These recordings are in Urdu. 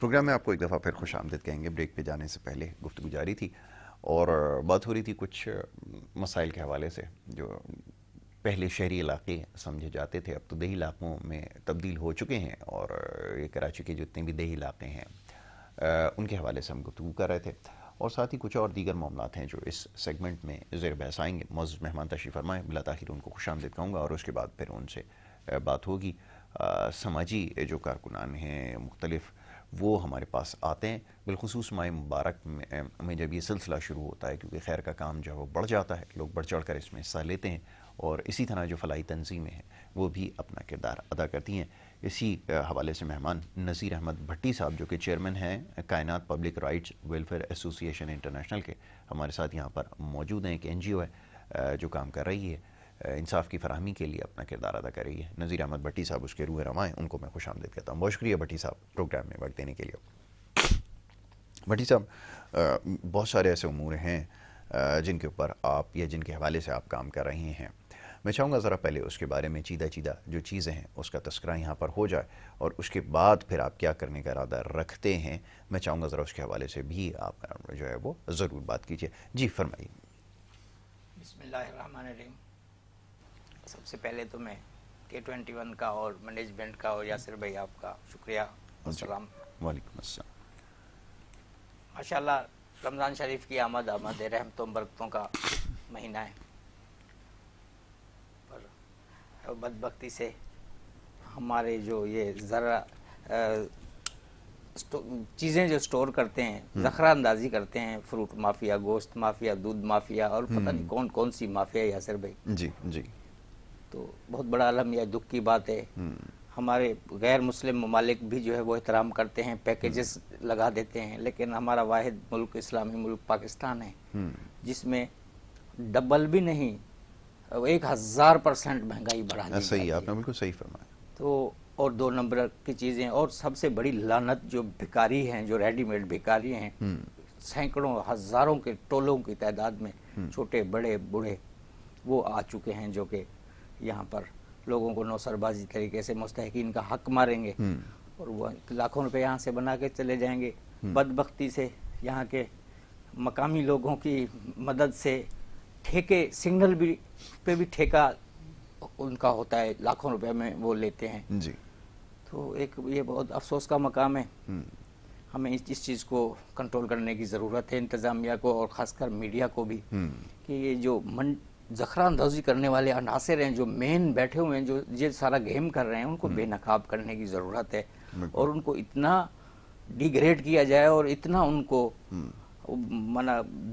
پروگرام میں آپ کو ایک دفعہ پھر خوش آمدید کہیں گے. بریک پہ جانے سے پہلے گفتگو جاری تھی اور بات ہو رہی تھی کچھ مسائل کے حوالے سے جو پہلے شہری علاقے سمجھے جاتے تھے اب تو دیہی علاقوں میں تبدیل ہو چکے ہیں، اور یہ کراچی کے جتنے بھی دیہی علاقے ہیں ان کے حوالے سے ہم گفتگو کر رہے تھے، اور ساتھ ہی کچھ اور دیگر معاملات ہیں جو اس سیگمنٹ میں زیر بحث آئیں گے. معزز مہمان تشریف فرمائیں، بلا تاخیر ان کو خوش آمدید کہوں گا اور اس کے بعد پھر ان سے بات ہوگی. سماجی جو کارکنان ہیں مختلف وہ ہمارے پاس آتے ہیں، بالخصوص ماہ مبارک میں جب یہ سلسلہ شروع ہوتا ہے، کیونکہ خیر کا کام جو ہے وہ بڑھ جاتا ہے، لوگ بڑھ چڑھ کر اس میں حصہ لیتے ہیں، اور اسی طرح جو فلاحی تنظیمیں ہیں وہ بھی اپنا کردار ادا کرتی ہیں. اسی حوالے سے مہمان نذیر احمد بھٹی صاحب جو کہ چیئرمین ہیں کائنات پبلک رائٹس ویلفیئر ایسوسی ایشن انٹرنیشنل کے، ہمارے ساتھ یہاں پر موجود ہیں. ایک این جی او ہے جو کام کر رہی ہے انصاف کی فراہمی کے لیے، اپنا کردار ادا کر رہی ہے. نذیر احمد بھٹی صاحب اس کے روح رواں ہیں، ان کو میں خوش آمدید کہتا ہوں. بہت شکریہ بھٹی صاحب پروگرام میں وقت دینے کے لیے. بھٹی صاحب، بہت سارے ایسے امور ہیں جن کے اوپر آپ یا جن کے حوالے سے آپ کام کر رہے ہیں. میں چاہوں گا ذرا پہلے اس کے بارے میں چیدہ جو چیزیں ہیں اس کا تذکرہ یہاں پر ہو جائے، اور اس کے بعد پھر آپ کیا کرنے کا ارادہ رکھتے ہیں میں چاہوں گا ذرا اس کے حوالے سے بھی آپ جو ہے وہ ضرور بات کیجیے. جی فرمائیے. بسم اللہ الرحمن الرحیم. سب سے پہلے تو میں K21 کا اور مینجمنٹ کا اور یاسر بھائی آپ کا شکریہ. السلام. وعلیکم السلام. ماشاءاللہ رمضان شریف کی آمد رحمتوں برکتوں کا مہینہ ہے، پر بدبختی سے ہمارے جو یہ ذرا چیزیں جو سٹور کرتے ہیں، ذخیرہ اندازی کرتے ہیں، فروٹ مافیا، گوشت مافیا، دودھ مافیا اور پتہ نہیں کون کون سی مافیا ہے یاسر بھائی. جی جی. تو بہت بڑا المیہ دکھ کی بات ہے. ہمارے غیر مسلم ممالک بھی جو ہے وہ احترام کرتے ہیں، پیکیجز لگا دیتے ہیں، لیکن ہمارا واحد ملک اسلامی ملک پاکستان ہے جس میں ڈبل بھی نہیں 1000% مہنگائی بڑھا دی صحیح، جاتی آپ نے ہے. بالکل صحیح فرمایا. تو اور 2 نمبر کی چیزیں، اور سب سے بڑی لعنت جو بھکاری ہیں، جو ریڈی میڈ بھکاری ہیں، سینکڑوں ہزاروں کے ٹولوں کی تعداد میں چھوٹے بڑے بوڑھے وہ آ چکے ہیں جو کہ یہاں پر لوگوں کو نوسر بازی طریقے سے مستحقین کا حق ماریں گے اور وہ لاکھوں روپے یہاں سے بنا کے چلے جائیں گے. بدبختی سے یہاں کے مقامی لوگوں کی مدد سے ٹھیکے سگنل بھی پہ بھی ٹھیکہ ان کا ہوتا ہے، لاکھوں روپے میں وہ لیتے ہیں. جی. تو ایک یہ بہت افسوس کا مقام ہے. ہمیں اس چیز کو کنٹرول کرنے کی ضرورت ہے، انتظامیہ کو اور خاص کر میڈیا کو بھی، کہ یہ جو ذخیرہ اندازی کرنے والے عناصر ہیں جو مین بیٹھے ہوئے ہیں، جو یہ سارا گیم کر رہے ہیں، ان کو بے نقاب کرنے کی ضرورت ہے، اور ان کو اتنا ڈیگریڈ کیا جائے اور اتنا ان کو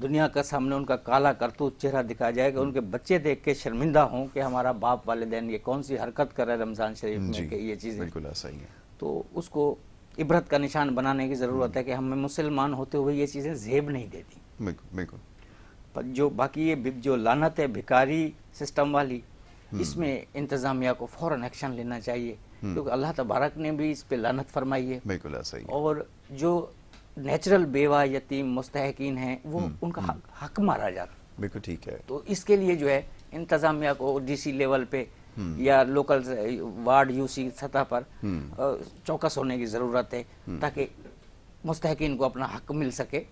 دنیا کا سامنے ان کا کالا کرتوت چہرہ دکھا جائے کہ ان کے بچے دیکھ کے شرمندہ ہوں کہ ہمارا باپ والدین یہ کون سی حرکت کر رہے ہیں رمضان شریف میں، کہ یہ چیزیں بالکل ایسا ہی ہے. تو اس کو عبرت کا نشان بنانے کی ضرورت ہے کہ ہمیں مسلمان ہوتے ہوئے یہ چیزیں زیب نہیں دیتی. بالکل. جو باقی یہ جو لعنت ہے بھکاری سسٹم والی، اس میں انتظامیہ کو فوراً ایکشن لینا چاہیے، کیونکہ اللہ تبارک نے بھی اس پہ لعنت فرمائی ہے. بالکل ایسا ہی ہے. اور جو نیچرل بیوہ یتیم مستحقین ہیں وہ ان کا حق مارا جاتا. بالکل ٹھیک ہے. تو اس کے لیے جو ہے انتظامیہ کو ڈی سی لیول پہ یا لوکل وارڈ یو سی سطح پر چوکس ہونے کی ضرورت ہے تاکہ مستحقین کو اپنا حق مل سکے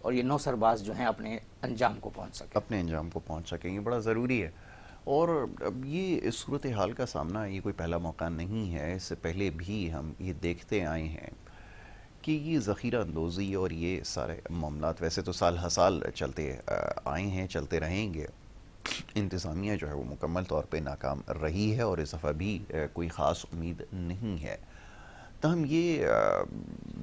اور یہ نوسرباز جو ہیں اپنے انجام کو پہنچ سکیں. یہ بڑا ضروری ہے. اور اب یہ اس صورتحال کا سامنا یہ کوئی پہلا موقع نہیں ہے، اس سے پہلے بھی ہم یہ دیکھتے آئے ہیں کہ یہ ذخیرہ اندوزی اور یہ سارے معاملات ویسے تو سال ہر سال چلتے آئے ہیں، چلتے رہیں گے. انتظامیہ جو ہے وہ مکمل طور پہ ناکام رہی ہے اور اس دفعہ بھی کوئی خاص امید نہیں ہے. تاہم یہ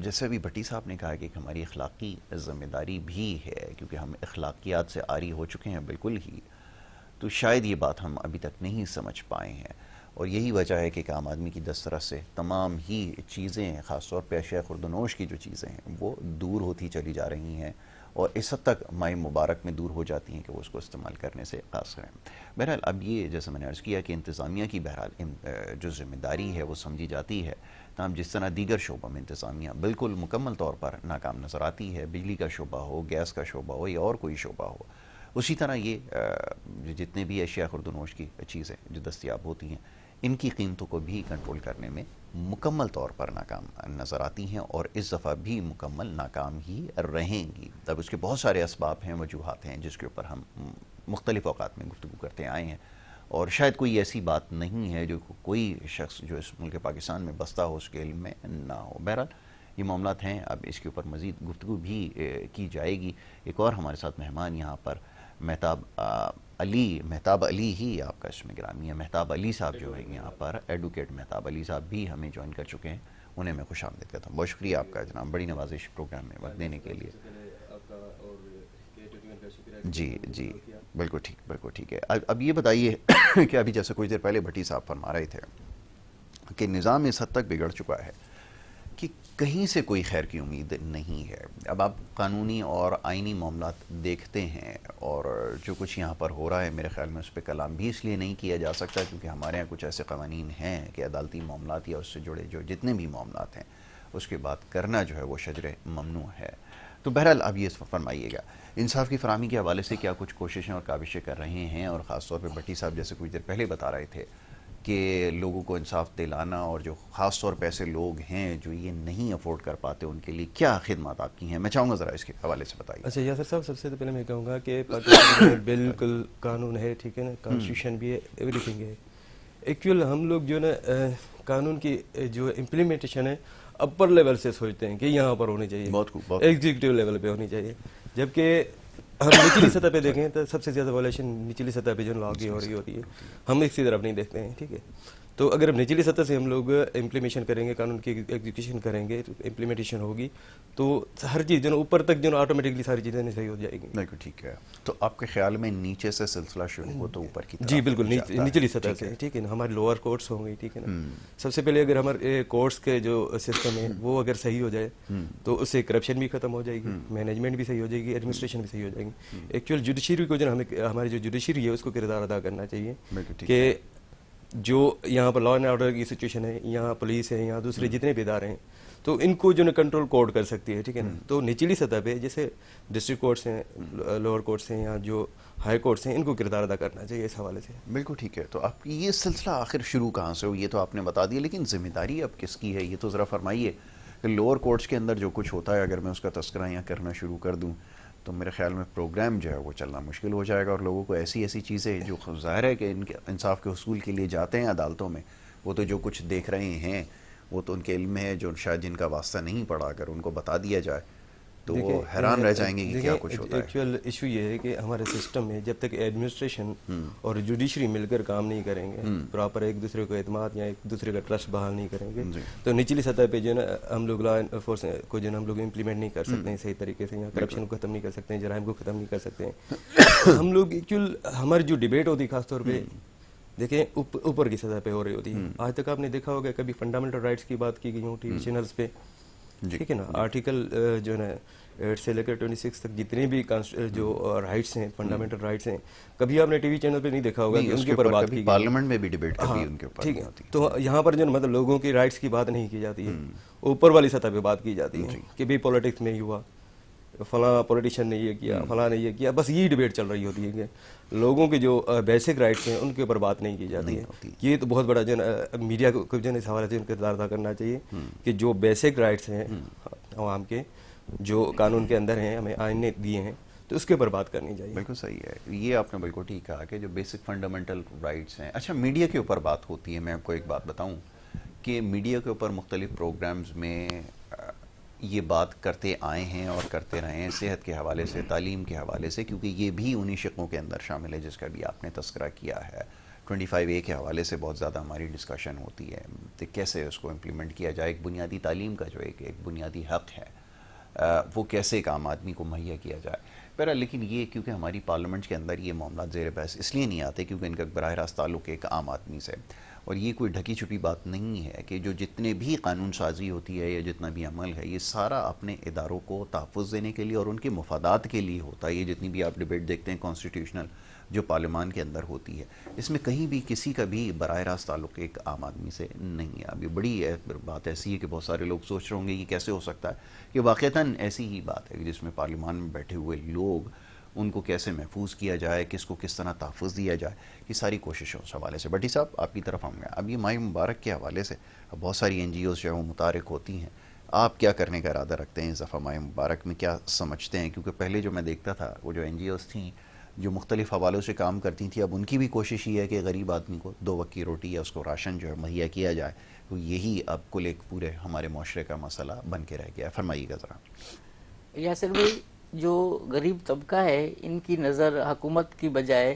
جیسے بھی بھٹی صاحب نے کہا کہ ایک ہماری اخلاقی ذمہ داری بھی ہے، کیونکہ ہم اخلاقیات سے عاری ہو چکے ہیں بالکل ہی، تو شاید یہ بات ہم ابھی تک نہیں سمجھ پائے ہیں. اور یہی وجہ ہے کہ عام آدمی کی دسترس سے تمام ہی چیزیں، خاص طور پہ اشیاء خردنوش کی جو چیزیں ہیں وہ دور ہوتی چلی جا رہی ہیں، اور اس حد تک ماہ مبارک میں دور ہو جاتی ہیں کہ وہ اس کو استعمال کرنے سے قاصر ہیں. بہرحال اب یہ جیسے میں نے عرض کیا کہ انتظامیہ کی بہرحال جو ذمہ داری ہے وہ سمجھی جاتی ہے، تاہم جس طرح دیگر شعبوں میں انتظامیہ بالکل مکمل طور پر ناکام نظر آتی ہے، بجلی کا شعبہ ہو، گیس کا شعبہ ہو یا اور کوئی شعبہ ہو، اسی طرح یہ جتنے بھی اشیاء خردنوش کی چیزیں جو دستیاب ہوتی ہیں ان کی قیمتوں کو بھی کنٹرول کرنے میں مکمل طور پر ناکام نظر آتی ہیں، اور اس دفعہ بھی مکمل ناکام ہی رہیں گی۔ اب اس کے بہت سارے اسباب ہیں، وجوہات ہیں، جس کے اوپر ہم مختلف اوقات میں گفتگو کرتے آئے ہیں، اور شاید کوئی ایسی بات نہیں ہے جو کوئی شخص جو اس ملک پاکستان میں بستا ہو اس کے علم میں نہ ہو۔ بہرحال یہ معاملات ہیں، اب اس کے اوپر مزید گفتگو بھی کی جائے گی۔ ایک اور ہمارے ساتھ مہمان یہاں پر مہتاب علی ہی آپ کا اسم گرامی ہے، مہتاب علی صاحب جو ہیں یہاں پر، ایڈوکیٹ مہتاب علی صاحب بھی ہمیں جوائن کر چکے ہیں، انہیں میں خوش آمدید کہتا ہوں۔ بہت شکریہ آپ کا جناب، بڑی نوازش پروگرام میں وقت دینے کے لیے۔ جی بالکل ٹھیک ہے۔ اب یہ بتائیے کہ ابھی جیسے کچھ دیر پہلے بھٹی صاحب فرما رہے تھے کہ نظام اس حد تک بگڑ چکا ہے کہ کہیں سے کوئی خیر کی امید نہیں ہے۔ اب آپ قانونی اور آئینی معاملات دیکھتے ہیں، اور جو کچھ یہاں پر ہو رہا ہے میرے خیال میں اس پہ کلام بھی اس لیے نہیں کیا جا سکتا کیونکہ ہمارے یہاں کچھ ایسے قوانین ہیں کہ عدالتی معاملات یا اس سے جڑے جو جتنے بھی معاملات ہیں اس کے بات کرنا جو ہے وہ شجر ممنوع ہے۔ تو بہرحال اب یہ فرمائیے گا، انصاف کی فراہمی کے حوالے سے کیا کچھ کوششیں اور کاوشیں کر رہے ہیں، اور خاص طور پہ بھٹی صاحب جیسے کچھ دیر پہلے بتا رہے تھے کہ لوگوں کو انصاف دلانا، اور جو خاص طور پہ ایسے لوگ ہیں جو یہ نہیں افورڈ کر پاتے ان کے لیے کیا خدمات آپ کی ہیں؟ میں چاہوں گا ذرا اس کے حوالے سے بتائیے۔ اچھا یاسر صاحب، سب سے پہلے میں کہوں گا کہ پاکستان میں بالکل قانون ہے، ٹھیک ہے نا، کانسٹیٹیوشن بھی ہے، ایوری تھنگ ہے۔ ایکچوئل ہم لوگ جو نا قانون کی جو امپلیمنٹیشن ہے اپر لیول سے سوچتے ہیں کہ یہاں پر ہونی چاہیے، ایگزیکٹو لیول پہ ہونی چاہیے، جبکہ ہم نچلی سطح پہ دیکھیں تو سب سے زیادہ وائلیشن نچلی سطح پہ جو لا کی ہو رہی ہوتی ہے، ہم اس کی طرف نہیں دیکھتے ہیں، ٹھیک ہے۔ تو اگر ہم نچلی سطح سے ہم لوگ امپلیمنٹیشن کریں گے، قانون کی ایگزیکیوشن کریں گے، امپلیمنٹیشن ہوگی تو ہر چیز جو نا اوپر تک جو نا آٹومیٹکلی ساری چیزیں صحیح ہو جائے گی۔ بالکل ٹھیک ہے۔ تو آپ کے خیال میں نیچے سے سلسلہ شروع ہو تو اوپر کی طرف؟ جی بالکل، نچلی سطح سے، ٹھیک ہے نا، ہماری لوور کورٹس ہوں گی، ٹھیک ہے نا۔ سب سے پہلے اگر ہمارے کورٹس کے جو سسٹم ہے وہ اگر صحیح ہو جائے تو اس سے کرپشن بھی ختم ہو جائے گی، مینجمنٹ بھی صحیح ہو جائے گی، ایڈمنسٹریشن بھی صحیح ہو جائے گی۔ ایکچوئل جوڈیشری کو جو نا ہمیں ہماری جو جوڈیشری ہے اس کو کردار ادا کرنا چاہیے کہ جو یہاں پر لا اینڈ آرڈر کی سچویشن ہے، یہاں پولیس ہے، یہاں دوسرے جتنے بھی ادارے ہیں، تو ان کو جو نا کنٹرول کورٹ کر سکتی ہے، ٹھیک ہے نا۔ تو نچلی سطح پہ جیسے ڈسٹرکٹ کورٹس ہیں، لوور کورٹس ہیں، یا جو ہائی کورٹس ہیں، ان کو کردار ادا کرنا چاہیے اس حوالے سے۔ بالکل ٹھیک ہے۔ تو آپ کی یہ سلسلہ آخر شروع کہاں سے ہو یہ تو آپ نے بتا دیا، لیکن ذمہ داری اب کس کی ہے یہ تو ذرا فرمائیے کہ لوور کورٹس کے اندر جو کچھ ہوتا ہے اگر میں اس کا تذکرہ یہاں کرنا شروع کر دوں تو میرے خیال میں پروگرام جو ہے وہ چلنا مشکل ہو جائے گا، اور لوگوں کو ایسی چیزیں جو ظاہر ہے کہ ان کے انصاف کے حصول کے لیے جاتے ہیں عدالتوں میں، وہ تو جو کچھ دیکھ رہے ہیں وہ تو ان کے علم میں ہے، جو شاید جن کا واسطہ نہیں پڑا اگر ان کو بتا دیا جائے تو وہ حیران رہ جائیں گے کہ کیا کچھ ہوتا ہے۔ ایکچوئل ایشو یہ ہے کہ ہمارے سسٹم میں جب تک ایڈمنسٹریشن اور جوڈیشری مل کر کام نہیں کریں گے، پراپر ایک دوسرے کو اعتماد یا ایک دوسرے کا ٹرسٹ بحال نہیں کریں گے، تو نچلی سطح پہ جو ہے نا ہم لوگ لا فورس کو جو ہے ہم لوگ امپلیمنٹ نہیں کر سکتے ہیں صحیح طریقے سے، یا کرپشن کو ختم نہیں کر سکتے ہیں، جرائم کو ختم نہیں کر سکتے ہیں۔ ہم لوگ ایکچوئل ہماری جو ڈبیٹ ہوتی ہے خاص طور پہ دیکھیں اوپر کی سطح پہ ہو رہی ہوتی ہے۔ آج تک آپ نے دیکھا ہوگا کبھی فنڈامنٹل رائٹس کی بات کی گئی ہوں ٹی وی چینلز پہ، ٹھیک ہے نا، آرٹیکل جو ہے نا 8 سے لے کر 26 تک جتنے بھی جو رائٹس ہیں، فنڈامنٹل رائٹس ہیں، کبھی آپ نے ٹی وی چینل پہ نہیں دیکھا ہوگا کہ ان کے اوپر بات کی گئی، پارلیمنٹ میں بھی ڈیبیٹ کبھی ان کے اوپر ٹھیک ہے۔ تو یہاں پر جو مطلب لوگوں کی رائٹس کی بات نہیں کی جاتی ہے، اوپر والی سطح پہ بات کی جاتی ہے کہ بھی پولیٹکس میں ہی ہوا، فلاں پولیٹیشین نے یہ کیا، فلاں نے یہ کیا، بس یہی ڈیبیٹ چل رہی ہوتی ہے کہ لوگوں کے جو بیسک رائٹس ہیں ان کے اوپر بات نہیں کی جاتی ہے۔ یہ تو بہت بڑا جو ہے میڈیا کو جو ہے اس حوالے سے ان کا کردار ادا کرنا چاہیے کہ جو بیسک رائٹس ہیں عوام کے جو قانون کے اندر ہیں، ہمیں آئین نے دیے ہیں، تو اس کے اوپر بات کرنی چاہیے۔ بالکل صحیح ہے، یہ آپ نے بالکل ٹھیک کہا کہ جو بیسک فنڈامنٹل رائٹس ہیں۔ اچھا میڈیا کے اوپر بات ہوتی ہے، میں آپ کو ایک بات بتاؤں کہ میڈیا کے اوپر مختلف پروگرامز میں یہ بات کرتے آئے ہیں اور کرتے رہے ہیں، صحت کے حوالے سے، تعلیم کے حوالے سے، کیونکہ یہ بھی انہی شقوں کے اندر شامل ہے جس کا بھی آپ نے تذکرہ کیا ہے۔ 25A کے حوالے سے بہت زیادہ ہماری ڈسکشن ہوتی ہے کہ کیسے اس کو امپلیمنٹ کیا جائے، ایک بنیادی تعلیم کا جو ایک بنیادی حق ہے وہ کیسے ایک عام آدمی کو مہیا کیا جائے۔ لیکن یہ کیونکہ ہماری پارلیمنٹ کے اندر یہ معاملات زیر بحث اس لیے نہیں آتے کیونکہ ان کا براہ راست تعلق ایک عام آدمی سے، اور یہ کوئی ڈھکی چھپی بات نہیں ہے کہ جو جتنے بھی قانون سازی ہوتی ہے یا جتنا بھی عمل ہے یہ سارا اپنے اداروں کو تحفظ دینے کے لیے اور ان کے مفادات کے لیے ہوتا ہے۔ یہ جتنی بھی آپ ڈیبیٹ دیکھتے ہیں کانسٹیٹیوشنل جو پارلیمان کے اندر ہوتی ہے، اس میں کہیں بھی کسی کا بھی براہ راست تعلق ایک عام آدمی سے نہیں ہے۔ ابھی بڑی بات ایسی ہے کہ بہت سارے لوگ سوچ رہے ہوں گے یہ کیسے ہو سکتا ہے کہ واقعتاً ایسی ہی بات ہے کہ جس میں پارلیمان میں بیٹھے ہوئے لوگ ان کو کیسے محفوظ کیا جائے، کس کو کس طرح تحفظ دیا جائے، یہ ساری کوششیں اس حوالے سے۔ بٹی صاحب آپ کی طرف ہم گئے، اب یہ ماہ مبارک کے حوالے سے بہت ساری NGOs جو ہیں وہ متحرک ہوتی ہیں، آپ کیا کرنے کا ارادہ رکھتے ہیں اس دفعہ ماہ مبارک میں، کیا سمجھتے ہیں؟ کیونکہ پہلے جو میں دیکھتا تھا وہ جو NGOs تھیں جو مختلف حوالوں سے کام کرتی تھیں، اب ان کی بھی کوشش یہ ہے کہ غریب آدمی کو 2 وقت کی روٹی یا اس کو راشن جو ہے مہیا کیا جائے، تو یہی اب کل ایک پورے ہمارے معاشرے کا مسئلہ بن کے رہ گیا ہے۔ فرمائیے گا ذرا۔ یاسر بھائی، جو غریب طبقہ ہے ان کی نظر حکومت کی بجائے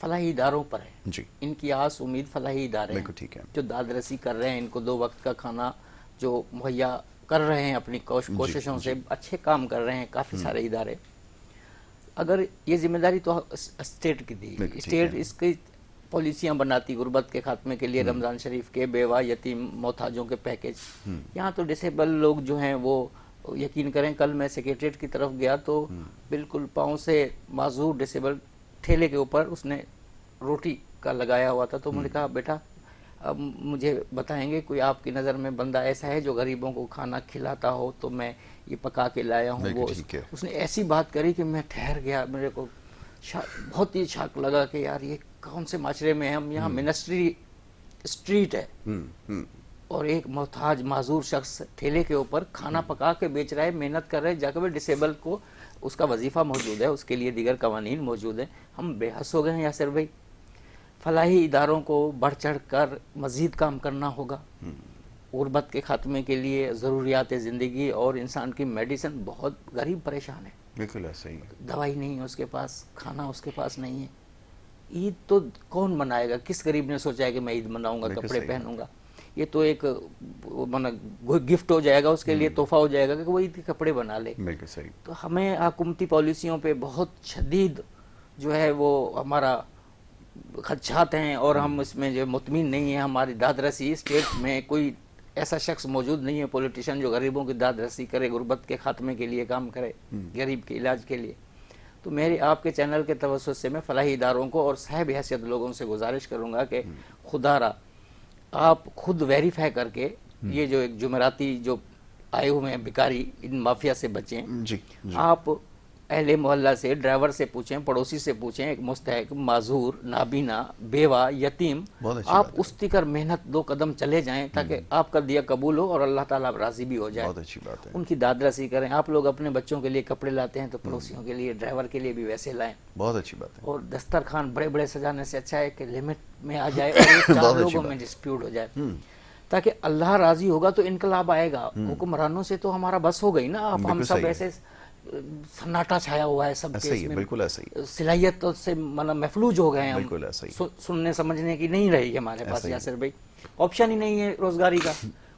فلاحی اداروں پر ہے جی، ان کی آس امید فلاحی ادارے ہیں بالکل ٹھیک ہے۔ جو داد رسی کر رہے ہیں، ان کو 2 وقت کا کھانا جو مہیا کر رہے ہیں اپنی کوششوں سے، اچھے کام کر رہے ہیں کافی سارے ادارے۔ اگر یہ ذمہ داری تو اسٹیٹ کی تھی، اسٹیٹ اس کی پالیسیاں بناتی غربت کے خاتمے کے لیے، رمضان شریف کے بیوہ یتیم محتاجوں کے پیکج، یہاں تو ڈسیبل لوگ جو ہیں وہ یقین کریں، کل میں سیکریٹریٹ کی طرف گیا تو بالکل پاؤں سے معذور ڈسیبل ٹھیلے کے اوپر اس نے روٹی کا لگایا ہوا تھا، تو میں نے کہا بیٹا اب مجھے بتائیں گے کوئی آپ کی نظر میں بندہ ایسا ہے جو غریبوں کو کھانا کھلاتا ہو، تو میں یہ پکا کے لایا ہوں۔ وہ اس نے ایسی بات کری کہ میں ٹھہر گیا، میرے کو بہت ہی شاک لگا کہ یار یہ کون سے معاشرے میں ہیں ہم، یہاں منسٹری اسٹریٹ ہے اور ایک محتاج معذور شخص ٹھیلے کے اوپر کھانا پکا کے بیچ رہا ہے، محنت کر رہا ہے، جا کے ڈسیبل کو اس کا وظیفہ موجود ہے، اس کے لیے دیگر قوانین موجود ہیں۔ ہم بے حس ہو گئے ہیں یاسر بھائی، فلاحی اداروں کو بڑھ چڑھ کر مزید کام کرنا ہوگا غربت کے خاتمے کے لیے۔ ضروریات زندگی اور انسان کی میڈیسن، بہت غریب پریشان ہے، بالکل ایسا ہی ہے، دوائی نہیں ہے اس کے پاس، کھانا اس کے پاس نہیں ہے۔ عید تو کون منائے گا؟ کس غریب نے سوچا ہے کہ میں عید مناؤں گا، کپڑے پہنوں گا؟ یہ تو ایک گفٹ ہو جائے گا اس کے لیے، تحفہ ہو جائے گا کہ وہ عید کے کپڑے بنا لے۔ بالکل صحیح۔ تو ہمیں حکومتی پالیسیوں پہ بہت شدید جو ہے وہ ہمارا خدشات ہیں، اور ہم اس میں جو مطمئن نہیں ہیں۔ ہماری داد رسی اسٹیٹ میں کوئی ایسا شخص موجود نہیں ہے، پولیٹیشین، جو غریبوں کی داد رسی کرے، غربت کے خاتمے کے لیے کام کرے، غریب کے علاج کے لیے۔ تو میری آپ کے چینل کے توسط سے میں فلاحی اداروں کو اور صاحب حیثیت لوگوں سے گزارش کروں گا کہ خدا را آپ خود ویریفائی کر کے یہ جو ایک جمعراتی جو آئے ہوئے ہیں بھکاری، ان مافیا سے بچیں۔ جی، آپ اہل محلہ سے، ڈرائیور سے پوچھیں، پڑوسی سے پوچھیں، ایک مستحق، معذور، نابینا، بیوہ، یتیم، آپ اس کر محنت 2 قدم چلے جائیں تاکہ آپ کا دیا قبول ہو اور اللہ تعالیٰ راضی بھی ہو جائے۔ بہت اچھی بات ہے، ان کی داد رسی کریں۔ آپ لوگ اپنے بچوں کے لیے کپڑے لاتے ہیں تو پڑوسیوں کے لیے، ڈرائیور کے لیے بھی ویسے لائیں۔ بہت اچھی بات ہے۔ اور دسترخوان بڑے بڑے سجانے سے اچھا ہے کہ لمٹ میں آ جائے اور 4 لوگوں میں ڈسپیوٹ ہو جائے، تاکہ اللہ راضی ہوگا تو انقلاب آئے گا۔ حکمرانوں سے تو ہمارا بس ہو گئی نا، اب ہم سب ایسے سناٹا چھایا ہوا ہے سب کے، اس میں بالکل ایسا ہی، صلاحیت سے محفلوج ہو گئے ہیں ہم، بالکل ایسا ہی، سننے سمجھنے کی نہیں رہی ہمارے پاس یاسر بھائی، آپشن ہی نہیں ہے روزگاری کا،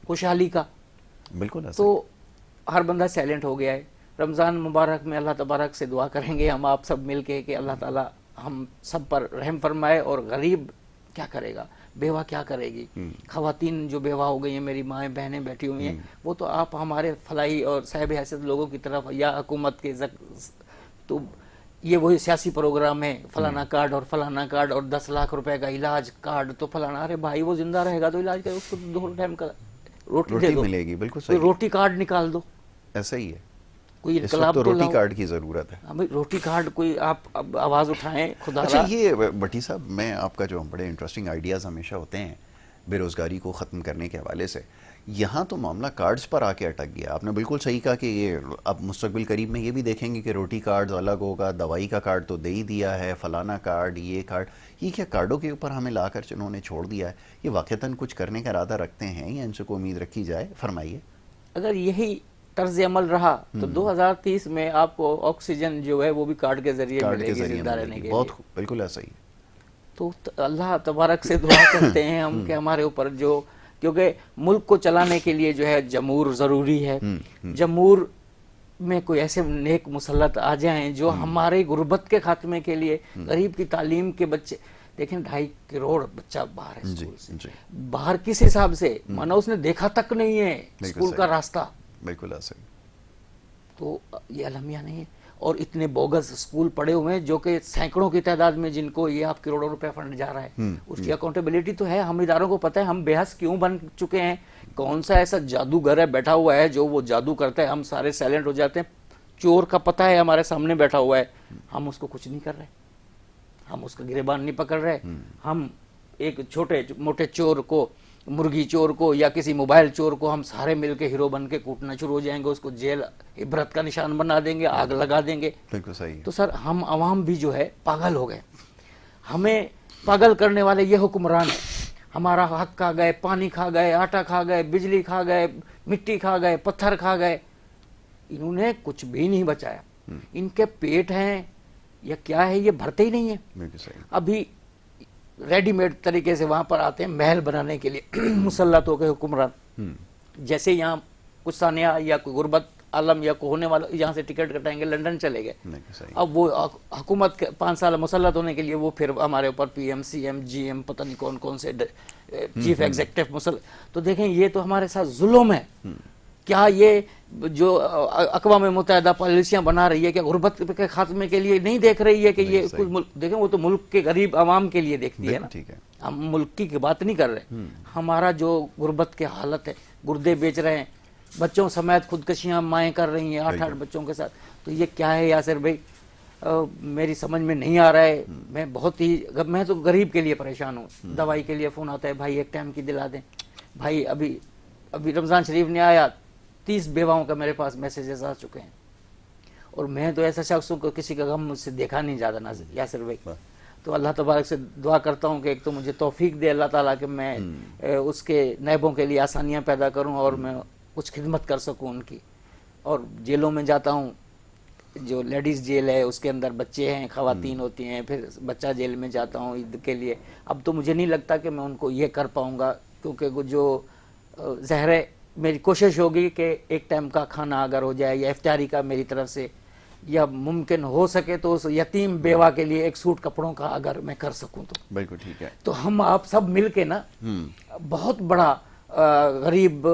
خوشحالی کا، بالکل ایسا تو ہر بندہ سائلنٹ ہو گیا ہے۔ رمضان مبارک میں اللہ تبارک سے دعا کریں گے ہم آپ سب مل کے کہ اللہ تعالی ہم سب پر رحم فرمائے، اور غریب کیا کرے گا، بیوہ کیا کرے گی، خواتین جو بیوہ ہو گئی ہیں، میری مائیں بہنیں بیٹھی ہوئی ہیں، وہ تو آپ ہمارے فلاحی اور صاحب حیثیت لوگوں کی طرف یا حکومت کے تو یہ وہی سیاسی پروگرام ہے، فلانا کارڈ اور فلانا کارڈ اور 10 لاکھ روپے کا علاج کارڈ، تو فلانا، ارے بھائی وہ زندہ رہے گا تو علاج کرے، اس کو 2 ٹائم کا روٹی دے دو، ملے گی، بالکل کوئی صحیح، روٹی کارڈ نکال دو، ایسا ہی ہے، کوئی اس وقت انقلاب تو تو روٹی کارڈ کی ضرورت ہے۔ ہاں بھائی، روٹی کارڈ کوئی آپ آواز اٹھائیں خدا اچھا، را۔ یہ بٹی صاحب، میں آپ کا جو بڑے انٹرسٹنگ آئیڈیاز ہمیشہ ہوتے ہیں بے روزگاری کو ختم کرنے کے حوالے سے، یہاں تو معاملہ کارڈز پر آ کے اٹک گیا۔ آپ نے بالکل صحیح کہا کہ یہ اب مستقبل قریب میں یہ بھی دیکھیں گے کہ روٹی کارڈز الگ ہوگا، دوائی کا کارڈ تو دے ہی دیا ہے، فلانا کارڈ، یہ کارڈ، یہ کیا کارڈوں کے اوپر ہمیں لا کر انہوں نے چھوڑ دیا ہے؟ یہ واقعتاً کچھ کرنے کا ارادہ رکھتے ہیں یا ان سے کوئی امید رکھی جائے؟ فرمائیے۔ اگر یہی طرز عمل رہا تو 2030 میں آپ کو آکسیجن جو ہے وہ بھی کارڈ کے ذریعے ملے گی زندہ رہنے کے لیے۔ بہت بالکل ایسا ہی۔ تو اللہ تبارک سے دعا کرتے ہیں ہم کہ ہمارے اوپر جو، کیونکہ ملک کو چلانے کے لیے جو ہے جمہور ضروری ہے، جمہور میں کوئی ایسے نیک مسلط آ جائیں جو ہمارے غربت کے خاتمے کے لیے، غریب کی تعلیم کے بچے، دیکھیں 2.5 کروڑ بچہ باہر ہے اسکول سے، باہر کس حساب سے، مانا اس نے دیکھا تک نہیں ہے اسکول کا راستہ، بالکل ایسا ہی۔ تو یہ المیہ نہیں ہے۔ اور اتنے بوگس اسکول پڑے ہوئے ہیں جو کہ سینکڑوں کی تعداد میں جن کو یہ آپ کروڑوں روپے فنڈ جا رہا ہے، اس کی اکاؤنٹیبلٹی تو ہے، ہم اداروں کو پتہ ہے ہم بے حس کیوں بن چکے ہیں، کون سا ایسا جادوگر ہے بیٹھا ہوا ہے جو وہ جادو کرتا ہے، ہم سارے سائلنٹ ہو جاتے ہیں، چور کا پتہ ہے ہمارے سامنے بیٹھا ہوا ہے، ہم اس کو کچھ نہیں کر رہے، ہم اس کا گریبان نہیں پکڑ رہے. ہم ایک چھوٹے موٹے چور کو، مرغی چور کو یا کسی موبائل چور کو ہم سارے مل کے ہیرو بن کے کوٹنا شروع ہو جائیں گے، اس کو جیل عبرت کا نشان بنا دیں گے، آگ لگا دیں گے. بالکل صحیح. تو سر ہم عوام بھی جو ہے پاگل ہو گئے. ہمیں پاگل کرنے والے یہ حکمران ہیں. ہمارا حق کھا گئے، پانی کھا گئے، آٹا کھا گئے، بجلی کھا گئے، مٹی کھا گئے، پتھر کھا گئے. انہوں نے کچھ بھی نہیں بچایا. ان کے پیٹ ہیں یا کیا ہے یہ بھرتے ہی نہیں ہیں. ابھی ریڈی میڈ طریقے سے وہاں پر آتے ہیں محل بنانے کے لیے مسلط ہو کے حکمران. جیسے یہاں کچھ ثانیہ یا کوئی غربت عالم یا کوئی ہونے والا یہاں سے ٹکٹ کٹائیں گے وہ چلے گئے. اب وہ حکومت 5 سال مسلط ہونے کے لیے وہ پھر ہمارے اوپر P M C M G M پتہ نہیں کون کون سے چیف ایگزیکٹو مسلط. تو دیکھیں یہ تو ہمارے ساتھ ظلم ہے. کیا یہ جو اقوام متحدہ پالیسیاں بنا رہی ہے کہ غربت کے خاتمے کے لیے نہیں دیکھ رہی ہے کہ یہ کچھ ملک دیکھیں وہ تو ملک کے غریب عوام کے لیے دیکھتی ہے نا. ہم ملک کی بات نہیں کر رہے. ہمارا جو غربت کے حالت ہے، گردے بیچ رہے ہیں، بچوں سمیت خودکشیاں مائیں کر رہی ہیں 8 بچوں کے ساتھ. تو یہ کیا ہے یاسر بھائی؟ میری سمجھ میں نہیں آ رہا ہے. میں تو غریب کے لیے پریشان ہوں. دوائی کے لیے فون آتا ہے، بھائی ایک ٹائم کی دلا دیں. بھائی ابھی رمضان شریف نے آیا، 30 بیواؤں کا میرے پاس میسیجز آ چکے ہیں. اور میں تو ایسا شخص ہوں کہ کسی کا غم مجھ سے دیکھا نہیں جاتا نا یاسر بھائی. تو اللہ تبارک سے دعا کرتا ہوں کہ ایک تو مجھے توفیق دے اللہ تعالیٰ کہ میں اس کے نائبوں کے لیے آسانیاں پیدا کروں اور میں کچھ خدمت کر سکوں ان کی. اور جیلوں میں جاتا ہوں، جو لیڈیز جیل ہے اس کے اندر بچے ہیں، خواتین ہوتی ہیں، پھر بچہ جیل میں جاتا ہوں عید کے لیے. اب تو مجھے نہیں لگتا کہ میں ان کو یہ کر پاؤں گا، کیونکہ جو زہر ہے میری کوشش ہوگی کہ ایک ٹائم کا کھانا اگر ہو جائے یا افطاری کا میری طرف سے، یا ممکن ہو سکے تو اس یتیم بیوہ کے لیے ایک سوٹ کپڑوں کا اگر میں کر سکوں تو بالکل ٹھیک ہے. تو ہم آپ سب مل کے نا بہت بڑا غریب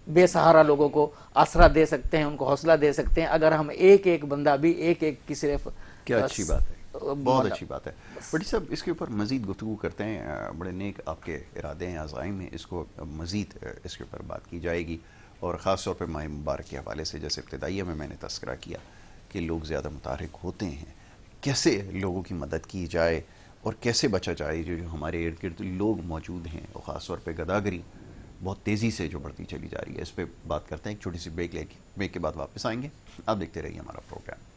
بے سہارا لوگوں کو آسرا دے سکتے ہیں، ان کو حوصلہ دے سکتے ہیں اگر ہم ایک ایک بندہ بھی ایک کی صرف. کیا اچھی بات ہے، بہت اچھی بات ہے. بڑی صاحب اس کے اوپر مزید گفتگو کرتے ہیں. بڑے نیک آپ کے ارادے ہیں، عزائم ہیں. اس کو مزید اس کے اوپر بات کی جائے گی، اور خاص طور پہ ماہ مبارک کے حوالے سے جیسے ابتدائیہ میں نے تذکرہ کیا کہ لوگ زیادہ متحرک ہوتے ہیں، کیسے لوگوں کی مدد کی جائے اور کیسے بچا جائے. جو ہمارے ارد گرد لوگ موجود ہیں، اور خاص طور پہ گداگری بہت تیزی سے جو بڑھتی چلی جا رہی ہے، اس پہ بات کرتے ہیں. ایک چھوٹی سی بریک کے بعد واپس آئیں گے. آپ دیکھتے رہیے ہمارا پروگرام.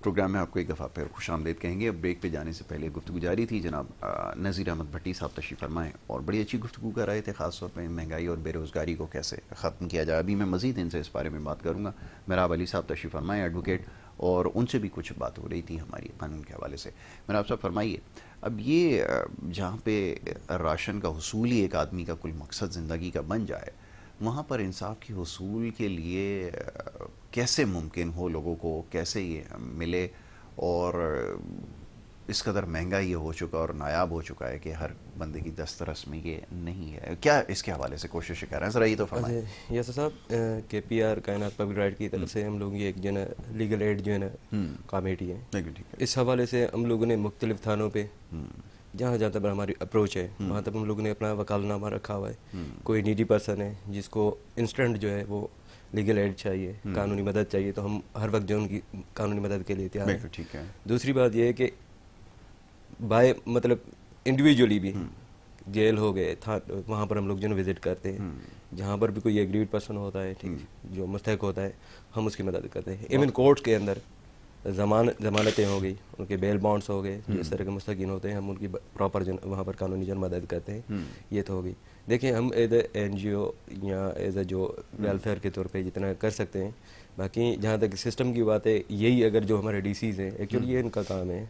پروگرام میں آپ کو ایک دفعہ پھر خوش آمدید کہیں گے. اب بریک پہ جانے سے پہلے گفتگو جاری تھی. جناب نذیر احمد بھٹی صاحب تشریف فرمائیں اور بڑی اچھی گفتگو کر رہے تھے، خاص طور پہ مہنگائی اور بے روزگاری کو کیسے ختم کیا جائے. ابھی میں مزید ان سے اس بارے میں بات کروں گا. میراب علی صاحب تشریف فرمائیں، ایڈوکیٹ، اور ان سے بھی کچھ بات ہو رہی تھی ہماری قانون کے حوالے سے. میراب صاحب فرمائیے، اب یہ جہاں پہ راشن کا حصول ہی ایک آدمی کا کل مقصد زندگی کا بن جائے، وہاں پر انصاف کی حصول کے لیے کیسے ممکن ہو، لوگوں کو کیسے یہ ملے؟ اور اس قدر مہنگا یہ ہو چکا اور نایاب ہو چکا ہے کہ ہر بندے کی دسترس میں یہ نہیں ہے. کیا اس کے حوالے سے کوشش کر رہے ہیں؟ ذرا یہ تو فرمائیں. یاسر صاحب، کے پی آر کائنات پبلک رائٹ کی طرف سے ہم لوگ یہ ایک جو ہے نا لیگل ایڈ جو ہے نا کمیٹی ہے، اس حوالے سے ہم لوگوں نے مختلف تھانوں پہ جہاں جہاں تک ہماری اپروچ ہے وہاں تک ہم لوگوں نے اپنا وکالتنامہ رکھا ہوا ہے. کوئی نیڈی پرسن ہے جس کو انسٹنٹ جو ہے وہ لیگل ایڈ چاہیے، قانونی مدد چاہیے، تو ہم ہر وقت جو ان کی قانونی مدد کے لیے تیار ہیں. دوسری بات یہ ہے کہ بائی مطلب انڈیویجولی بھی جیل ہو گئے وہاں پر ہم لوگ جو ہے وزٹ کرتے ہیں، جہاں پر بھی کوئی ایگریڈ پرسن ہوتا ہے ٹھیک جو مستحق ہوتا ہے ہم اس کی مدد کرتے ہیں. ایون کورٹ کے اندر ضمانتیں ہو گئی، ان کے بیل بانڈس ہو گئے، جو اس طرح کے مستحقین ہوتے ہیں ہم ان کی پراپر وہاں پر قانونی جو مدد کرتے ہیں. یہ تو ہو گئی. دیکھیں ہم ایز اے این جی او یا ایز اے جو ویلفیئر کے طور پہ جتنا کر سکتے ہیں. باقی جہاں تک سسٹم کی بات ہے، یہی اگر جو ہمارے ڈی سیز ہیں ایکچولی یہ ان کا کام ہے،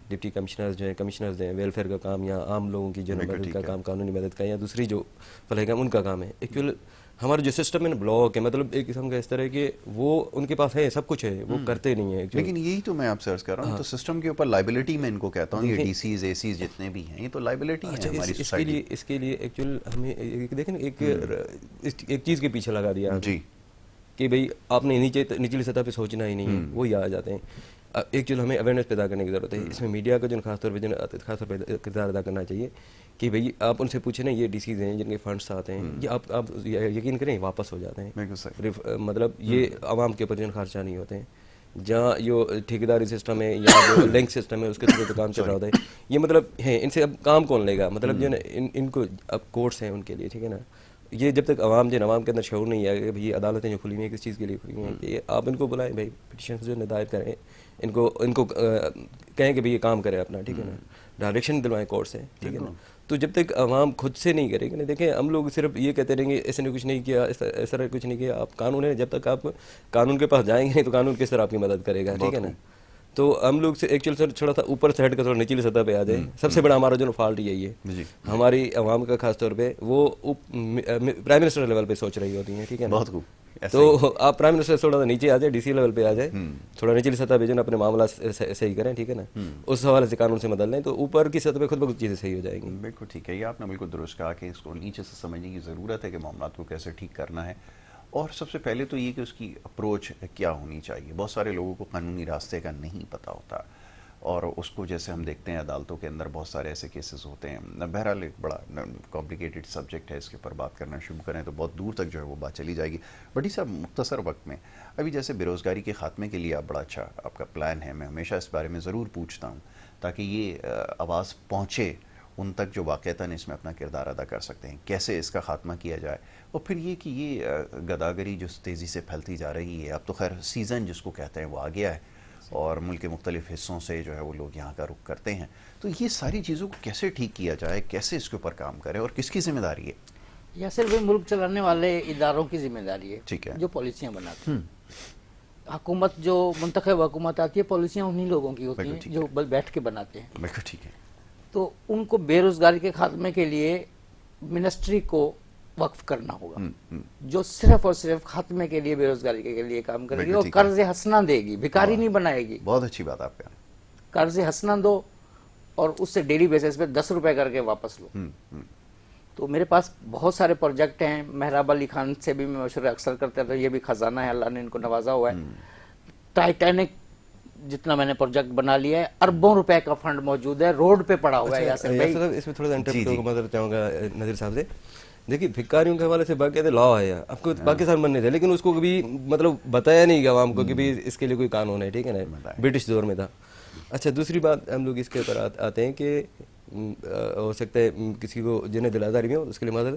ڈپٹی کمشنرز جو ہیں کمشنرز ہیں ویلفیئر کا کام، یا عام لوگوں کی جو مدد کا کام، قانونی مدد کا، یا دوسری جو فلاح کام ان کا کام ہے. ایکچولی ہمارا جو سسٹم ہے نا بلاک ہے، مطلب ایک قسم کا اس طرح کہ وہ ان کے پاس ہے سب کچھ ہے، وہ کرتے نہیں ہیں. لیکن یہی تو میں آپ سے عرض کر رہا ہوں، تو سسٹم کے اوپر لائبلٹی میں ان کو کہتا ہوں، یہ ڈی سیز اے سیز جتنے بھی ہیں یہ تو لائبلٹی ہے ہماری سوسائٹی. اس کے لیے ایکچولی ہمیں دیکھیں ایک چیز کے پیچھے لگا دیا جی کہ بھئی آپ نے نچلی سطح پہ سوچنا ہی نہیں ہے، وہی آ جاتے ہیں. ایک چیز ہمیں اویئرنیس پیدا کرنے کی ضرورت ہے. اس میں میڈیا کا جو خاص طور پہ کردار ادا کرنا چاہیے کہ بھئی آپ ان سے پوچھیں نا یہ ڈیسیز ہیں جن کے فنڈس آتے ہیں یہ آپ یقین کریں واپس ہو جاتے ہیں. مطلب یہ عوام کے اوپر جو خرچہ نہیں ہوتے ہیں. جہاں جو ٹھیکیداری سسٹم ہے یا جو لنک سسٹم ہے اس کے تھرو جو کام چل رہا ہوتا ہے یہ مطلب ہے ان سے اب کام کون لے گا. مطلب جو ہے نا ان کو اب کورٹس ہیں ان کے لیے, ٹھیک ہے نا. یہ جب تک عوام کے اندر شعور نہیں آئے کہ بھئی عدالتیں جو کھلی ہوئی ہیں کس چیز کے لیے کھلی ہوئی ہیں, کہ آپ ان کو بلائیں بھائی پٹیشن جو دائر کریں, ان کو کہیں کہ بھئی یہ کام کرے اپنا, ٹھیک ہے نا. ڈائریکشن دلوائیں کورٹ سے, ٹھیک ہے نا. تو جب تک عوام خود سے نہیں کرے گا, دیکھیں ہم لوگ صرف یہ کہتے رہیں گے ایسے نے کچھ نہیں کیا, اس طرح کچھ نہیں کیا. آپ قانون ہے, جب تک آپ قانون کے پاس جائیں گے تو قانون کس طرح آپ کی مدد کرے گا, ٹھیک ہے نا. تو ہم لوگ سے ایکچوئل تھوڑا سا اوپر سے ہٹ کر تھوڑا نچلی سطح پہ آ جائیں. سب سے بڑا ہمارا جو فالٹ یہی ہے, ہماری عوام کا خاص طور پہ وہ پرائم منسٹر لیول پہ سوچ رہی ہوتی ہیں, ٹھیک ہے نا. تو آپ پرائم منسٹر تھوڑا سا نیچے آ جائیں, ڈی سی لیول پہ آ جائیں, تھوڑا نچلی سطح پہ جو نا اپنے معاملہ صحیح کریں, ٹھیک ہے نا. اس حوالے سے قانون سے مدد لیں تو اوپر کی سطح پہ خود بخود چیزیں صحیح ہو جائیں گی. بالکل ٹھیک ہے, یہ آپ نے بالکل درست کہا کہ اس کو نیچے سے سمجھنے کی ضرورت ہے کہ معاملات کو کیسے ٹھیک کرنا ہے. اور سب سے پہلے تو یہ کہ اس کی اپروچ کیا ہونی چاہیے. بہت سارے لوگوں کو قانونی راستے کا نہیں پتہ ہوتا اور اس کو جیسے ہم دیکھتے ہیں عدالتوں کے اندر بہت سارے ایسے کیسز ہوتے ہیں. بہرحال ایک بڑا کمپلیکیٹڈ سبجیکٹ ہے, اس کے اوپر بات کرنا شروع کریں تو بہت دور تک جو ہے وہ بات چلی جائے گی. بٹ اس مختصر وقت میں ابھی جیسے بے روزگاری کے خاتمے کے لیے آپ بڑا اچھا آپ کا پلان ہے, میں ہمیشہ اس بارے میں ضرور پوچھتا ہوں تاکہ یہ آواز پہنچے ان تک جو واقعتاً اس میں اپنا کردار ادا کر سکتے ہیں, کیسے اس کا خاتمہ کیا جائے. اور پھر یہ کہ یہ گداگری جو تیزی سے پھیلتی جا رہی ہے, اب تو خیر سیزن جس کو کہتے ہیں وہ آ گیا ہے اور ملک کے مختلف حصوں سے جو ہے وہ لوگ یہاں کا رخ کرتے ہیں, تو یہ ساری چیزوں کو کیسے ٹھیک کیا جائے, کیسے اس کے اوپر کام کریں اور کس کی ذمہ داری ہے؟ یا صرف ملک چلانے والے اداروں کی ذمہ داری ہے, ٹھیک ہے, جو پالیسیاں بناتے ہیں. حکومت جو منتخب حکومت آتی ہے پالیسیاں انہی لوگوں کی ہوتی ہیں جو بیٹھ کے بناتے ہیں. بالکل ٹھیک ہے. تو ان کو بے روزگاری کے خاتمے کے لیے منسٹری کو وقف کرنا ہوگا جو صرف اور صرف خاتمے کے لیے بے روزگاری کے لیے کام کرے گی اور قرض حسنہ دے گی, بھکاری نہیں بنائے گی. بہت اچھی بات آپ کا. قرض حسنہ دو اور اس سے ڈیلی بیسس پہ 10 روپے کر کے واپس لو. تو میرے پاس بہت سارے پروجیکٹ ہیں. مہراب علی خان سے بھی میں مشورہ اکثر کرتا تھا, یہ بھی خزانہ ہے, اللہ نے ان کو نوازا ہوا ہے. ٹائٹینک جتنا میں نے پروجیکٹ بنا لیا ہے, اربوں روپے کا فنڈ موجود ہے, روڈ پہ پڑا ہوا ہے. یاسر بھائی اس میں تھوڑا سا انٹرپٹ کو مدد چاہوں گا نذیر صاحب سے. دیکھیے بھکاریوں کے حوالے سے باقاعدہ لا ہے, آپ کو باقی سارے من نہیں تھے لیکن اس کو کبھی مطلب بتایا نہیں گیا عوام کو کہ بھی اس کے لیے کوئی قانون ہے, ٹھیک ہے نا, برٹش دور میں تھا. اچھا دوسری بات ہم لوگ اس کے اوپر آتے ہیں کہ ہو سکتا ہے کسی کو جنہیں دلاداری میں ہو اس کے لیے مدد,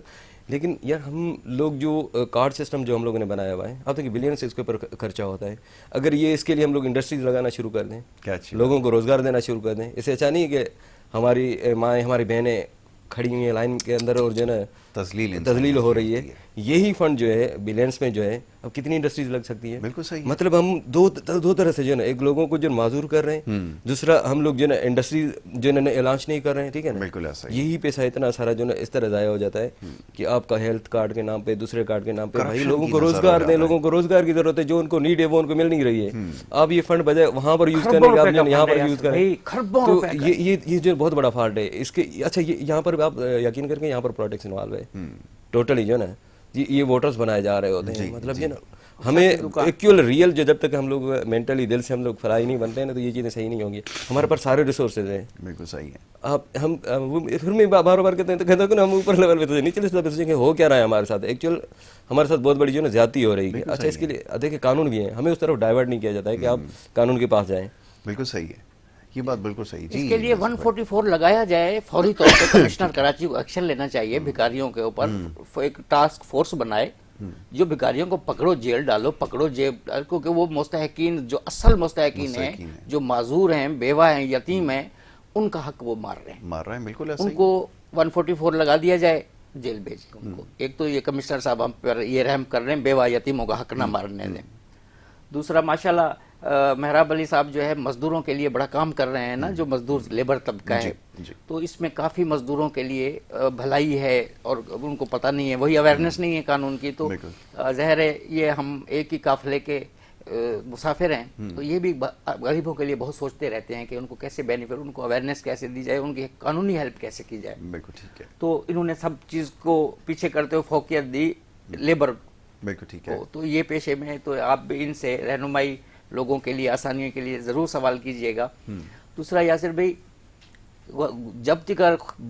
لیکن یار ہم لوگ جو کارڈ سسٹم جو ہم لوگوں نے بنایا ہوا ہے, اب تک بلین سے اس کے اوپر خرچہ ہوتا ہے. اگر یہ اس کے لیے ہم لوگ انڈسٹریز لگانا شروع کر دیں, لوگوں کو روزگار دینا شروع کر دیں, اس سے اچھا نہیں کہ ہماری مائیں ہماری بہنیں کھڑی ہوئی ہیں لائن کے اندر اور جو ہے نا تذلیل ہو رہی ہے. یہی فنڈ جو ہے بلینس میں جو ہے اب کتنی انڈسٹریز لگ سکتی ہیں. بالکل صحیح. مطلب ہم دو طرح سے جو ہے نا, ایک لوگوں کو جو معذور کر رہے ہیں, دوسرا ہم لوگ جو ہے نا انڈسٹری جو ہے نا لانچ نہیں کر رہے ہیں, ٹھیک ہے نا. بالکل ایسا ہی. یہی پیسہ اتنا سارا جو ہے نا اس طرح ضائع ہو جاتا ہے کہ آپ کا ہیلتھ کارڈ کے نام پہ, دوسرے کارڈ کے نام پہ, بھائی لوگوں کو روزگار دیں, لوگوں کو روزگار کی ضرورت ہے, جو ان کو نیڈ ہے وہ ان کو مل نہیں رہی ہے. آپ یہ فنڈ بجائے وہاں پر یوز کرنے کے آپ یہاں پر یوز کریں, تو یہ جو بہت بڑا فالٹ ہے اس کے. اچھا یہاں پر آپ یقین کر کے یہاں پر پالیٹکس انوالو ہے ٹوٹلی جو ہے نا, یہ ووٹرز بنائے جا رہے ہوتے ہیں. مطلب یہ نا ہمیں ایکچوئل ریئل جو جب تک ہم لوگ مینٹلی دل سے ہم لوگ فرائی نہیں بنتے ہیں نا تو یہ چیزیں صحیح نہیں ہوں گی. ہمارے پاس سارے ریسورسز ہیں. بالکل صحیح ہے. آپ ہم پھر میں بار بار کہتے ہیں تو کہتا ہوں کہ ہم اوپر لیول پہ تو نیچے سطح پہ سوچیں کہ ہو کیا رہا ہے ہمارے ساتھ. ایکچوئل ہمارے ساتھ بہت بڑی جو ہے نا زیادتی ہو رہی ہے. اچھا اس کے لیے دیکھیں قانون بھی ہیں, ہمیں اس طرف ڈائیورٹ نہیں کیا جاتا ہے کہ آپ قانون کے پاس جائیں. بالکل صحیح ہے, یہ بات بالکل صحیح. اس کے لیے 144 لگایا جائے فوری طور پہ. کمشنر کراچی کو ایکشن لینا چاہیے بھکاریوں کے اوپر, ایک ٹاسک فورس بنائے جو بھکاریوں کو پکڑو, جیل ڈالو, پکڑو جیل, کیونکہ وہ مستحقین جو اصل مستحقین ہیں, جو معذور ہیں, بیوہ ہیں, یتیم ہیں, ان کا حق وہ مار رہے ہیں. بالکل ان کو 144 لگا دیا جائے, جیل بھیجے ان کو. ایک تو یہ کمشنر صاحب ہم پر یہ رحم کر رہے ہیں, بیوہ یتیموں کا حق نہ مارنے دیں. دوسرا ماشاءاللہ مہراب علی صاحب جو ہے مزدوروں کے لیے بڑا کام کر رہے ہیں نا, جو مزدور لیبر طبقہ ہے, تو اس میں کافی مزدوروں کے لیے بھلائی ہے اور ان کو پتہ نہیں ہے, وہی اویئرنیس نہیں ہے قانون کی. تو ظاہر ہے یہ ہم ایک ہی قافلے کے مسافر ہیں, تو یہ بھی غریبوں کے لیے بہت سوچتے رہتے ہیں کہ ان کو کیسے بینیفٹ, ان کو اویئرنیس کیسے دی جائے, ان کی قانونی ہیلپ کیسے کی جائے. بالکل ٹھیک ہے. تو انہوں نے سب چیز کو پیچھے کرتے ہوئے فوقیت دی لیبر. بالکل ٹھیک ہے. تو یہ پیشے میں تو آپ بھی ان سے رہنمائی لوگوں کے لیے آسانیوں کے لیے ضرور سوال کیجئے گا. دوسرا یاسر بھائی، جب تک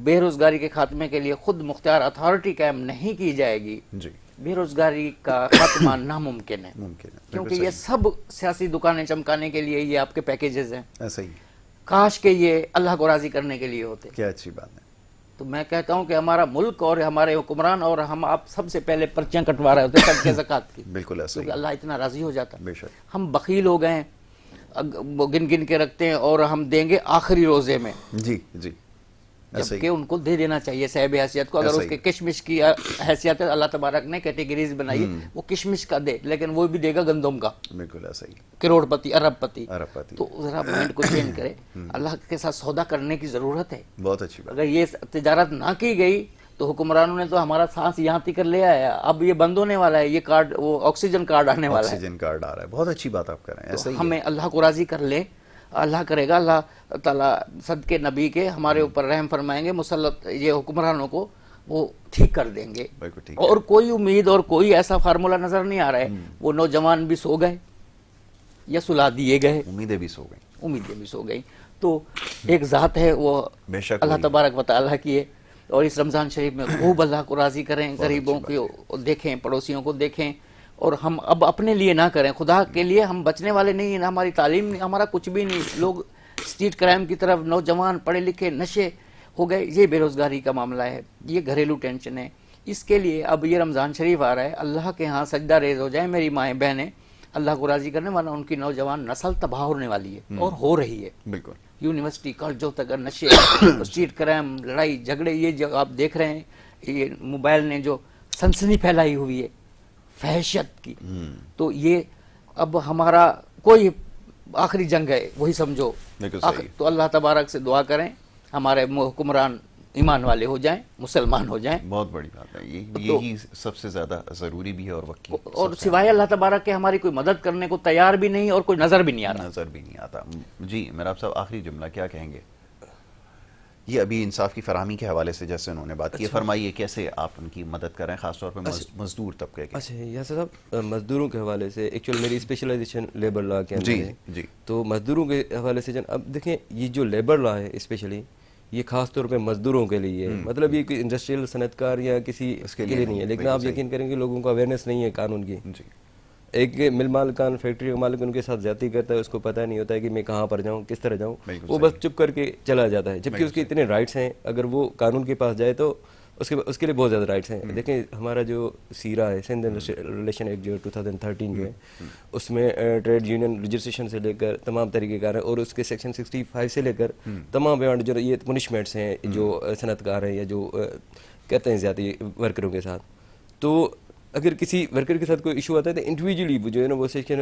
بے روزگاری کے خاتمے کے لیے خود مختار اتھارٹی قائم نہیں کی جائے گی بے روزگاری کا خاتمہ ناممکن ہے. کیونکہ یہ سب سیاسی دکانیں چمکانے کے لیے یہ آپ کے پیکیجز ہیں. ایسا ہی کاش کہ یہ اللہ کو راضی کرنے کے لیے ہوتے. کیا اچھی بات ہے. تو میں کہتا ہوں کہ ہمارا ملک اور ہمارے حکمران اور ہم آپ سب سے پہلے پرچیاں کٹوا رہے ہوتے صدقے زکوٰۃ کی. بالکل ایسا ہی. اللہ اتنا راضی ہو جاتا. بے شک. ہم بخیل ہو گئے، وہ گن گن کے رکھتے ہیں اور ہم دیں گے آخری روزے میں. جی جی. جبکہ ان کو دے دینا چاہیے صاحب حیثیت کو. اگر اس کے کشمش کی حیثیت اللہ تبارک نے کیٹیگریز بنائی، وہ کشمش کا دے، لیکن وہ بھی دے گا گندم کا. بالکل ایسا ہی. کروڑ پتی، ارب پتی. تو ذرا پوائنٹ کو چینج کرے. اللہ کے ساتھ سودا کرنے کی ضرورت ہے. بہت اچھی بات. اگر یہ تجارت نہ کی گئی تو حکمرانوں نے تو ہمارا سانس یہاں تک کر لیا ہے. اب یہ بند ہونے والا ہے، یہ کارڈ، وہ آکسیجن کارڈ آنے والا ہے. آکسیجن کارڈ آ رہا ہے. بہت اچھی بات آپ کر رہے ہیں. ایسا ہی ہمیں اللہ کو راضی کر لے، اللہ کرے گا، اللہ تعالیٰ صدقے نبی کے ہمارے اوپر رحم فرمائیں گے. مسلط یہ حکمرانوں کو وہ ٹھیک کر دیں گے. اور کوئی امید اور کوئی ایسا فارمولہ نظر نہیں آ رہا ہے. وہ نوجوان بھی سو گئے یا سلا دیے گئے. امیدیں بھی سو گئیں. امیدیں بھی سو گئیں. تو ایک ذات ہے وہ اللہ تبارک و تعالیٰ کی ہے. اور اس رمضان شریف میں خوب اللہ کو راضی کریں، غریبوں کو دیکھیں، پڑوسیوں کو دیکھیں. اور ہم اب اپنے لیے نہ کریں، خدا کے لیے ہم بچنے والے نہیں ہیں. ہماری تعلیم نہیں، ہمارا کچھ بھی نہیں. لوگ اسٹریٹ کرائم کی طرف، نوجوان پڑھے لکھے نشے ہو گئے. یہ بے روزگاری کا معاملہ ہے، یہ گھریلو ٹینشن ہے. اس کے لیے اب یہ رمضان شریف آ رہا ہے، اللہ کے ہاں سجدہ ریز ہو جائیں میری مائیں بہنیں اللہ کو راضی کرنے والا. ان کی نوجوان نسل تباہ ہونے والی ہے اور ہو رہی ہے. بالکل. یونیورسٹی کالجوں تک نشے، اسٹریٹ کرائم، لڑائی جھگڑے، یہ جو آپ دیکھ رہے ہیں، یہ موبائل نے جو سنسنی پھیلائی ہوئی ہے فحشیت کی. تو یہ اب ہمارا کوئی آخری جنگ ہے، وہی سمجھو. تو اللہ تبارک سے دعا کریں ہمارے حکمران ایمان والے ہو جائیں، مسلمان ہو جائیں. بہت بڑی بات ہے. یہی سب سے زیادہ ضروری بھی ہے اور وقت کی. اور سوائے اللہ تبارک کے ہماری کوئی مدد کرنے کو تیار بھی نہیں اور کوئی نظر بھی نہیں آتا. جی میرا صاحب آخری جملہ کیا کہیں گے؟ یہ ابھی انصاف کی فراہمی کے حوالے سے جیسے انہوں نے بات کی، فرمائیے کیسے آپ ان کی مدد کریں، خاص طور پہ مزدور طبقے کے. اچھا یاسر صاحب، مزدوروں کے حوالے سے ایکچوئل میری اسپیشلائزیشن لیبر لا کے اندر ہے. جی. تو مزدوروں کے حوالے سے اب دیکھیں، یہ جو لیبر لا ہے اسپیشلی یہ خاص طور پہ مزدوروں کے لیے ہے. مطلب یہ کوئی انڈسٹریل صنعت کار یا کسی کے لیے نہیں ہے. لیکن آپ یقین کریں کہ لوگوں کو اویئرنیس نہیں ہے قانون کی. ایک مل مالکان، فیکٹری کا مالک ان کے ساتھ زیادتی کرتا ہے، اس کو پتہ نہیں ہوتا ہے کہ میں کہاں پر جاؤں، کس طرح جاؤں. وہ بس چپ کر کے چلا جاتا ہے، جبکہ اس کے اتنے رائٹس ہیں. اگر وہ قانون کے پاس جائے تو اس کے لیے بہت زیادہ رائٹس ہیں. دیکھیں ہمارا جو سیرا ہے، سندھ ریلیشن ایکٹ جو 2013 جو ہے، اس میں ٹریڈ یونین رجسٹریشن سے لے کر تمام طریقے کار ہیں. اور اس کے سیکشن 65 سے لے کر تمام بیانڈ جو یہ پنشمنٹس ہیں جو صنعت کار ہیں یا جو کرتے ہیں زیادتی ورکروں کے ساتھ. تو اگر کسی ورکر کے ساتھ کوئی ایشو آتا ہے تو انڈیویجولی جو ہے نا وہ سیکشن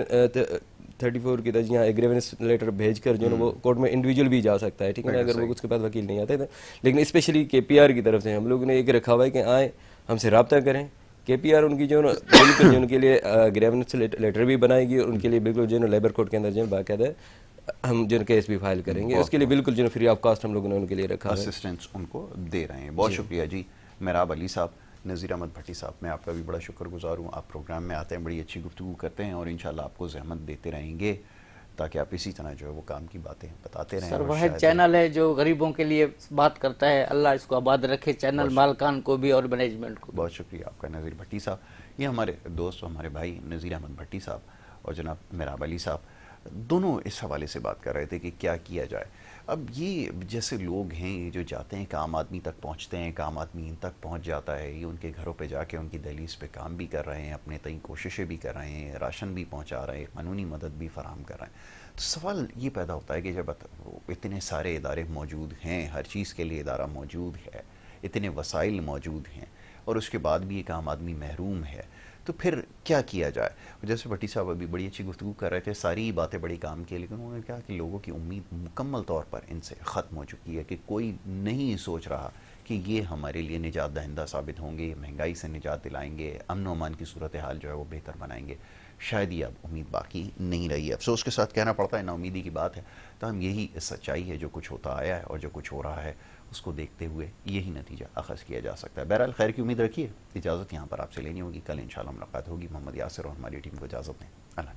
34 کی تجزیہ ایگریونس لیٹر بھیج کر جو ہے نا وہ کورٹ میں انڈیویجول بھی جا سکتا ہے. ٹھیک ہے نا، اگر وہ اس کے پاس وکیل نہیں آتے. لیکن اسپیشلی KPR کی طرف سے ہم لوگوں نے ایک رکھا ہوا ہے کہ آئیں ہم سے رابطہ کریں. KPR ان کی جو ہے نا بالکل جو ان کے لیے ایگریونس لیٹر بھی بنائے گی اور ان کے لیے بالکل جو ہے نا لیبر کورٹ کے اندر جو ہے باقاعدہ ہم جو کیس بھی فائل کریں گے. اس کے لیے بالکل جو ہے فری آف کاسٹ ہم لوگوں نے ان کے لیے رکھا ہے، اسسٹنس ان کو دے رہے ہیں. بہت شکریہ جی محراب علی صاحب. نذیر احمد بھٹی صاحب، میں آپ کا بھی بڑا شکر گزار ہوں. آپ پروگرام میں آتے ہیں، بڑی اچھی گفتگو کرتے ہیں اور انشاءاللہ آپ کو زحمت دیتے رہیں گے تاکہ آپ اسی طرح جو ہے وہ کام کی باتیں بتاتے رہیں. سر واحد چینل ہے جو غریبوں کے لیے بات کرتا ہے. اللہ اس کو آباد رکھے، چینل مالکان کو بھی اور مینجمنٹ کو. بہت شکریہ آپ کا نذیر بھٹی صاحب. یہ ہمارے دوست ہمارے بھائی نذیر احمد بھٹی صاحب اور جناب محراب علی صاحب دونوں اس حوالے سے بات کر رہے تھے کہ کیا کیا جائے. اب یہ جیسے لوگ ہیں یہ جو جاتے ہیں کام آدمی تک پہنچتے ہیں، کام آدمی ان تک پہنچ جاتا ہے، یہ ان کے گھروں پہ جا کے ان کی دہلیز پہ کام بھی کر رہے ہیں، اپنے تئیں کوششیں بھی کر رہے ہیں، راشن بھی پہنچا رہے ہیں، قانونی مدد بھی فراہم کر رہے ہیں. تو سوال یہ پیدا ہوتا ہے کہ جب اتنے سارے ادارے موجود ہیں، ہر چیز کے لیے ادارہ موجود ہے، اتنے وسائل موجود ہیں اور اس کے بعد بھی ایک عام آدمی محروم ہے، تو پھر کیا کیا جائے؟ جیسے بھٹی صاحب ابھی بڑی اچھی گفتگو کر رہے تھے، ساری باتیں بڑی کام کی، لیکن انہوں نے کہا کہ لوگوں کی امید مکمل طور پر ان سے ختم ہو چکی ہے کہ کوئی نہیں سوچ رہا کہ یہ ہمارے لیے نجات دہندہ ثابت ہوں گے، مہنگائی سے نجات دلائیں گے، امن و امان کی صورتحال جو ہے وہ بہتر بنائیں گے. شاید یہ اب امید باقی نہیں رہی ہے. افسوس کے ساتھ کہنا پڑتا ہے، نا امیدی کی بات ہے. تو ہم یہی سچائی ہے، جو کچھ ہوتا آیا ہے اور جو کچھ ہو رہا ہے اس کو دیکھتے ہوئے یہی نتیجہ اخذ کیا جا سکتا ہے. بہرحال خیر کی امید رکھیے. اجازت یہاں پر آپ سے لینی ہوگی. کل انشاءاللہ ملاقات ہوگی. محمد یاسر اور ہماری ٹیم کو اجازت دیں. اللہ